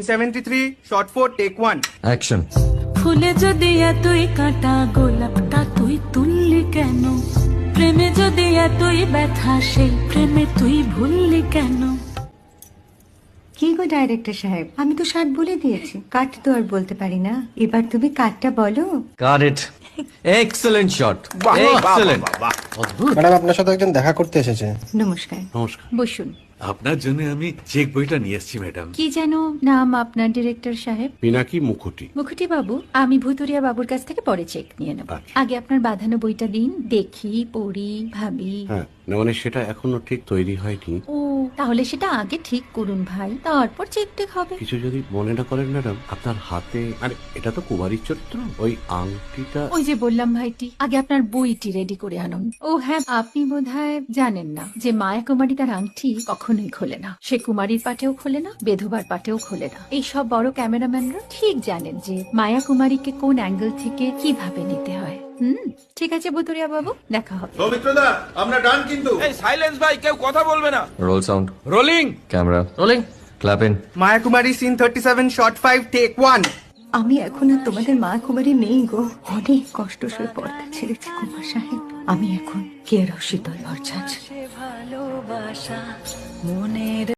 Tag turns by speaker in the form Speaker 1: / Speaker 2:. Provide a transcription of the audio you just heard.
Speaker 1: 73 shot 4 take 1
Speaker 2: action.
Speaker 3: ফুলে যদি এতই কাঁটা গোলাপটা তুই তুললি কেন? প্রেমে যদি এতই ব্যথা সেই প্রেমে তুই ভুললি কেন?
Speaker 4: কি গো ডাইরেক্টর সাহেব, আমি তো 60 বলে দিয়েছি, কাট তো আর বলতে পারি না, এবার তুমি কাটটা বলো।
Speaker 2: Got it. Excellent shot, excellent.
Speaker 5: Madam আপনার সাথে একজন দেখা করতে এসেছে।
Speaker 4: নমস্কার,
Speaker 6: নমস্কার।
Speaker 4: বসুন।
Speaker 6: আপনার জন্য আমি চেক বইটা নিয়ে এসেছি ম্যাডাম।
Speaker 4: কি যেন নাম আপনার ডিরেক্টর সাহেব?
Speaker 6: পিনাকি মুখোটি।
Speaker 4: মুখুটি বাবু, আমি ভুতুরিয়া বাবুর কাছ থেকে পরে চেক নিয়ে নেব।
Speaker 6: আচ্ছা।
Speaker 4: আগে আপনার বাঁধানো বইটা দিন, দেখি, পড়ি, ভাবি।
Speaker 6: হ্যাঁ, না মানে সেটা এখনো ঠিক তৈরি হয়নি।
Speaker 4: ও, তাহলে সেটা আগে ঠিক করুন ভাই, তারপর চেক টেক হবে।
Speaker 6: কিছু যদি মনে না করেন ম্যাডাম, আপনার হাতে, আরে এটা তো কুমারীর চরিত্র, ওই আংটিটা।
Speaker 4: ওই যে বললাম ভাইটি, আগে আপনার বইটি রেডি করে আনুন। ও হ্যাঁ, আপনি বোধহয় জানেন না যে মায়া কুমারী তার আংটি কখনোই খোলে না। সে কুমারীর পাটেও খোলে না, বেধবার পাটেও খোলে না। এই সব বড় ক্যামেরাম্যানরা ঠিক জানেন যে মায়া কুমারীকে কোন অ্যাঙ্গেল থেকে কিভাবে নিতে হয়। ঠিক আছে ভুতুরিয়া বাবু, দেখা হবে।
Speaker 7: সৌমিত্রদা আমরা ডান কিন্তু।
Speaker 8: এই সাইলেন্স ভাই, কেউ কথা বলবে না।
Speaker 2: Roll sound,
Speaker 8: rolling.
Speaker 2: Camera rolling, clap in.
Speaker 1: Maya Kumari scene 37 shot 5 take 1
Speaker 4: আমি এখন আর তোমাদের মা কুমারী নেই গো, অনেক কষ্ট সয়ে পর্দা ছেড়েছি কুমার সাহেব। আমি এখন কে শীতল ভরছাছ।
Speaker 3: ভালোবাসা মনের